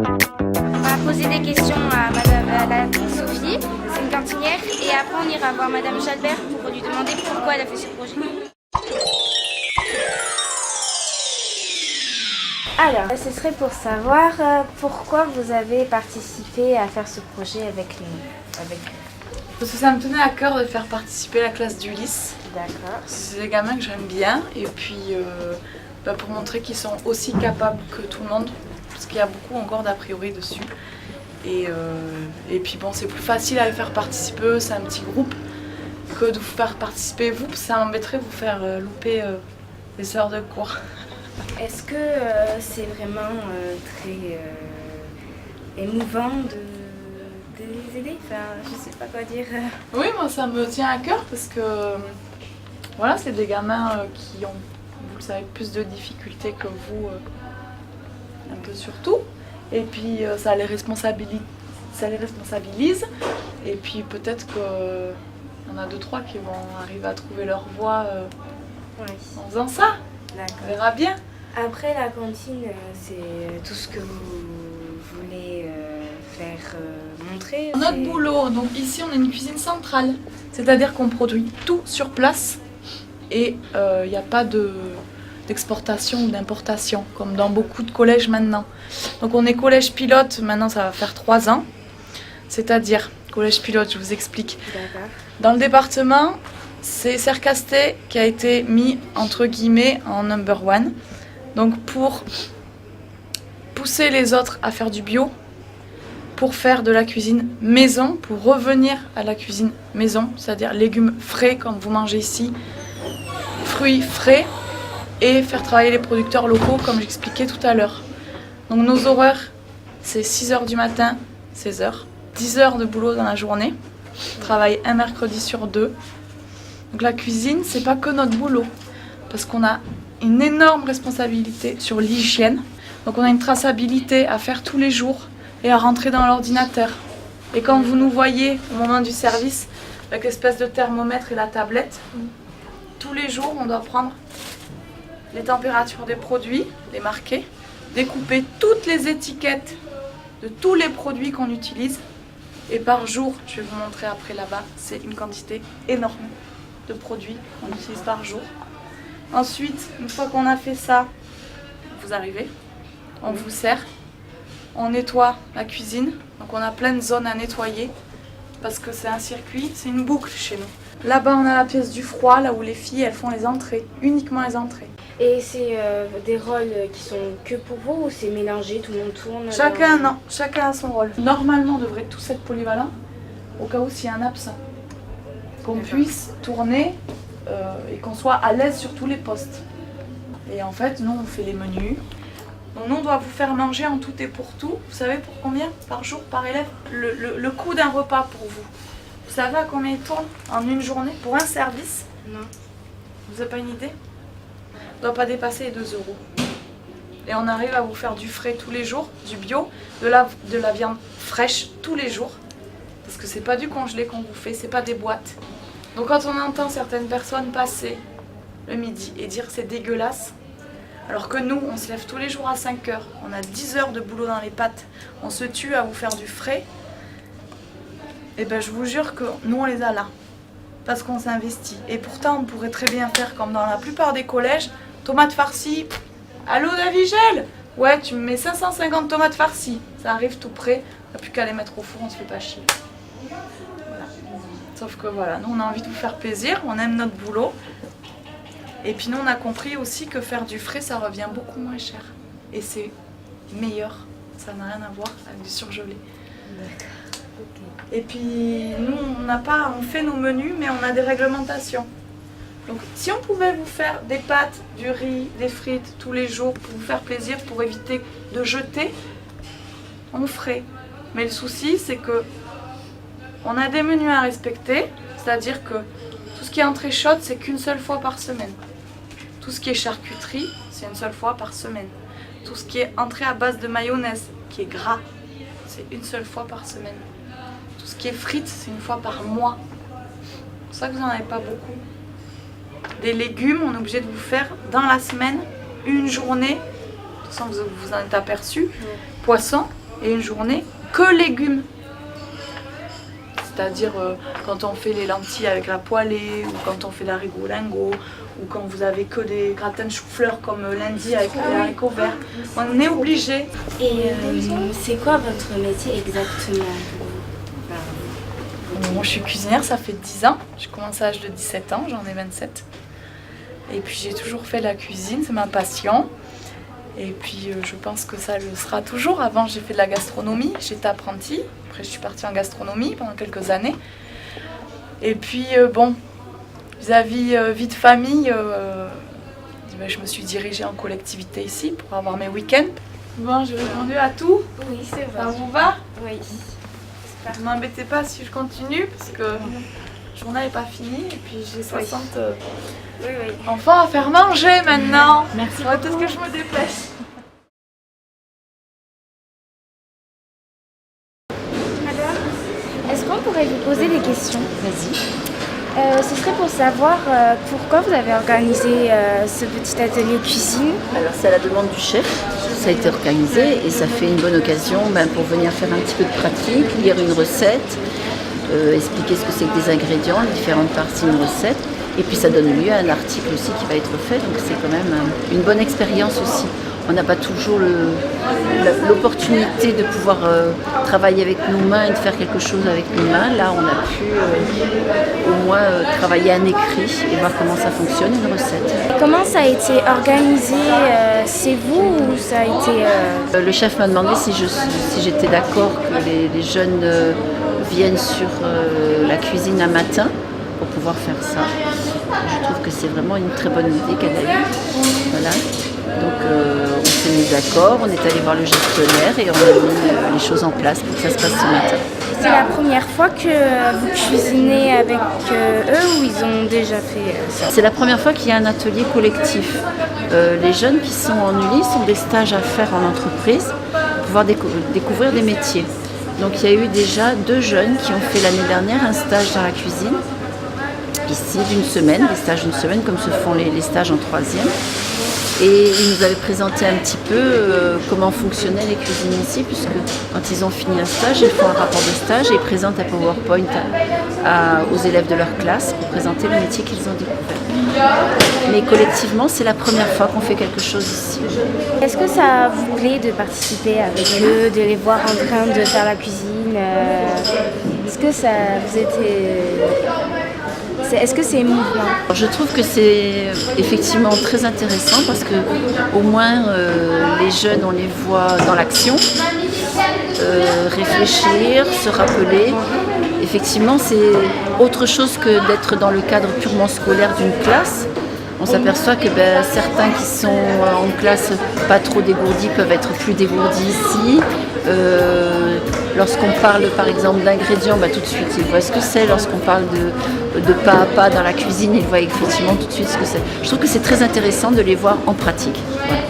On va poser des questions à la Sophie, c'est une cantinière, et après on ira voir Madame Jalbert pour lui demander pourquoi elle a fait ce projet. Alors, ce serait pour savoir pourquoi vous avez participé à faire ce projet avec nous. Parce que ça me tenait à cœur de faire participer la classe d'Ulysse. D'accord. C'est des gamins que j'aime bien et puis pour montrer qu'ils sont aussi capables que tout le monde, parce qu'il y a beaucoup encore d'a priori dessus. Et puis bon, c'est plus facile à les faire participer eux, c'est un petit groupe, que de vous faire participer vous, parce que ça m'embêterait de vous faire louper les heures de cours. Est-ce que c'est vraiment très émouvant de les aider? Enfin, je sais pas quoi dire. Oui, moi ça me tient à cœur parce que voilà, c'est des gamins qui ont, vous le savez, plus de difficultés que vous, un peu surtout. Et puis ça les responsabilise. Et puis peut-être qu'il y en a 2-3 qui vont arriver à trouver leur voie Oui. en faisant ça. On verra bien. Après, la cantine, c'est tout ce que vous voulez faire montrer. Notre boulot, donc ici on a une cuisine centrale, c'est-à-dire qu'on produit tout sur place et il n'y a pas d'exportation ou d'importation comme dans beaucoup de collèges maintenant. Donc on est collège pilote, maintenant ça va faire 3 ans, c'est-à-dire collège pilote, je vous explique. D'accord. Dans le département, c'est Sercastet qui a été mis entre guillemets en number one. Donc pour pousser les autres à faire du bio, pour faire de la cuisine maison, pour revenir à la cuisine maison, c'est-à-dire légumes frais comme vous mangez ici, fruits frais, et faire travailler les producteurs locaux comme j'expliquais tout à l'heure. Donc nos horaires, c'est 6h du matin, 16h, 10 heures de boulot dans la journée, on travaille un mercredi sur 2. Donc la cuisine, c'est pas que notre boulot, parce qu'on a une énorme responsabilité sur l'hygiène. Donc on a une traçabilité à faire tous les jours et à rentrer dans l'ordinateur. Et quand vous nous voyez au moment du service, avec l'espèce de thermomètre et la tablette, tous les jours on doit prendre les températures des produits, les marquer, découper toutes les étiquettes de tous les produits qu'on utilise. Et par jour, je vais vous montrer après là-bas, c'est une quantité énorme de produits qu'on utilise par jour. Ensuite, une fois qu'on a fait ça, vous arrivez, on vous sert, on nettoie la cuisine. Donc on a plein de zones à nettoyer parce que c'est un circuit, c'est une boucle chez nous. Là-bas, on a la pièce du froid, là où les filles, elles font les entrées, uniquement les entrées. Et c'est des rôles qui sont que pour vous ou c'est mélangé, tout le monde tourne? Chacun a son rôle. Normalement, on devrait tous être polyvalents, au cas où s'il y a un absent. Qu'on puisse tourner et qu'on soit à l'aise sur tous les postes. Et en fait, nous, on fait les menus. Donc nous, on doit vous faire manger en tout et pour tout. Vous savez pour combien par jour, par élève? Le coût d'un repas pour vous. Vous savez à combien il tourne en une journée pour un service? Non. Vous n'avez pas une idée? On ne doit pas dépasser les 2 €. Et on arrive à vous faire du frais tous les jours, du bio, de la viande fraîche tous les jours. Parce que c'est pas du congelé qu'on vous fait, c'est pas des boîtes. Donc quand on entend certaines personnes passer le midi et dire que c'est dégueulasse, alors que nous, on se lève tous les jours à 5 heures, on a 10 heures de boulot dans les pattes, on se tue à vous faire du frais, et ben je vous jure que nous on les a là, parce qu'on s'investit. Et pourtant on pourrait très bien faire comme dans la plupart des collèges, tomates farcies, allô Davigel? Ouais, tu me mets 550 tomates farcies, ça arrive tout près, on n'a plus qu'à les mettre au four, on se fait pas chier. Voilà. Sauf que voilà, nous on a envie de vous faire plaisir, on aime notre boulot. Et puis nous on a compris aussi que faire du frais ça revient beaucoup moins cher. Et c'est meilleur, ça n'a rien à voir avec du surgelé. D'accord. Okay. Et puis nous on fait nos menus mais on a des réglementations. Donc si on pouvait vous faire des pâtes, du riz, des frites tous les jours pour vous faire plaisir, pour éviter de jeter, on ferait. Mais le souci c'est que on a des menus à respecter, c'est-à-dire que tout ce qui est entrée chaude c'est qu'une seule fois par semaine. Tout ce qui est charcuterie, c'est une seule fois par semaine. Tout ce qui est entrée à base de mayonnaise, qui est gras, c'est une seule fois par semaine. Tout ce qui est frites, c'est une fois par mois. C'est pour ça que vous n'en avez pas beaucoup. Des légumes, on est obligé de vous faire dans la semaine, une journée. De toute façon, vous en êtes aperçu. Poisson, et une journée que légumes. C'est-à-dire quand on fait les lentilles avec la poêlée, ou quand on fait l'haricot lingot, ou quand vous avez que des gratins de chou-fleur comme lundi avec les haricots verts. On est obligé. Et c'est quoi votre métier exactement? Moi je suis cuisinière, ça fait 10 ans. J'ai commencé à l'âge de 17 ans, j'en ai 27. Et puis j'ai toujours fait la cuisine, c'est ma passion. Et puis je pense que ça le sera toujours. Avant j'ai fait de la gastronomie, j'étais apprentie. Après je suis partie en gastronomie pendant quelques années. Et puis bon, vis-à-vis vie de famille, je me suis dirigée en collectivité ici pour avoir mes week-ends. Bon, j'ai répondu à tout. Oui, c'est vrai. Ça vous va? Oui. Ne m'embêtez pas si je continue parce que la journée n'est pas finie et puis j'ai 60 enfants à faire manger maintenant. Merci. Tout ce que je me dépêche. Madame, est-ce qu'on pourrait vous poser des questions? Vas-y. Ce serait pour savoir pourquoi vous avez organisé ce petit atelier cuisine. Alors c'est à la demande du chef, ça a été organisé et ça fait une bonne occasion pour venir faire un petit peu de pratique, lire une recette, expliquer ce que c'est que des ingrédients, les différentes parties d'une recette. Et puis ça donne lieu à un article aussi qui va être fait, donc c'est quand même une bonne expérience aussi. On n'a pas toujours l'opportunité de pouvoir travailler avec nos mains et de faire quelque chose avec nos mains. Là, on a pu au moins travailler un écrit et voir comment ça fonctionne, une recette. Comment ça a été organisé? C'est vous ou ça a été... Le chef m'a demandé si j'étais d'accord que les jeunes viennent sur la cuisine un matin pour pouvoir faire ça. Je trouve que c'est vraiment une très bonne idée qu'elle a eue. Voilà. Donc on s'est mis d'accord, on est allé voir le gestionnaire et on a mis les choses en place pour que ça se passe ce matin. C'est la première fois que vous cuisinez avec eux ou ils ont déjà fait ça? C'est la première fois qu'il y a un atelier collectif. Les jeunes qui sont en ULIS ont des stages à faire en entreprise pour pouvoir découvrir des métiers. Donc il y a eu déjà 2 jeunes qui ont fait l'année dernière un stage dans la cuisine, ici d'une semaine, des stages d'une semaine comme se font les stages en 3e. Et ils nous avaient présenté un petit peu comment fonctionnaient les cuisines ici, puisque quand ils ont fini un stage, ils font un rapport de stage et ils présentent un PowerPoint aux élèves de leur classe pour présenter le métier qu'ils ont découvert. Mais collectivement, c'est la première fois qu'on fait quelque chose ici. Est-ce que ça vous plaît de participer avec eux, de les voir en train de faire la cuisine? Est-ce que ça vous Est-ce que c'est émouvant? Je trouve que c'est effectivement très intéressant parce que au moins les jeunes, on les voit dans l'action, réfléchir, se rappeler. Effectivement, c'est autre chose que d'être dans le cadre purement scolaire d'une classe. On s'aperçoit que certains qui sont en classe pas trop dégourdis peuvent être plus dégourdis ici. Lorsqu'on parle par exemple d'ingrédients, tout de suite ils voient ce que c'est. Lorsqu'on parle de pas à pas dans la cuisine, ils voient effectivement tout de suite ce que c'est. Je trouve que c'est très intéressant de les voir en pratique. Voilà.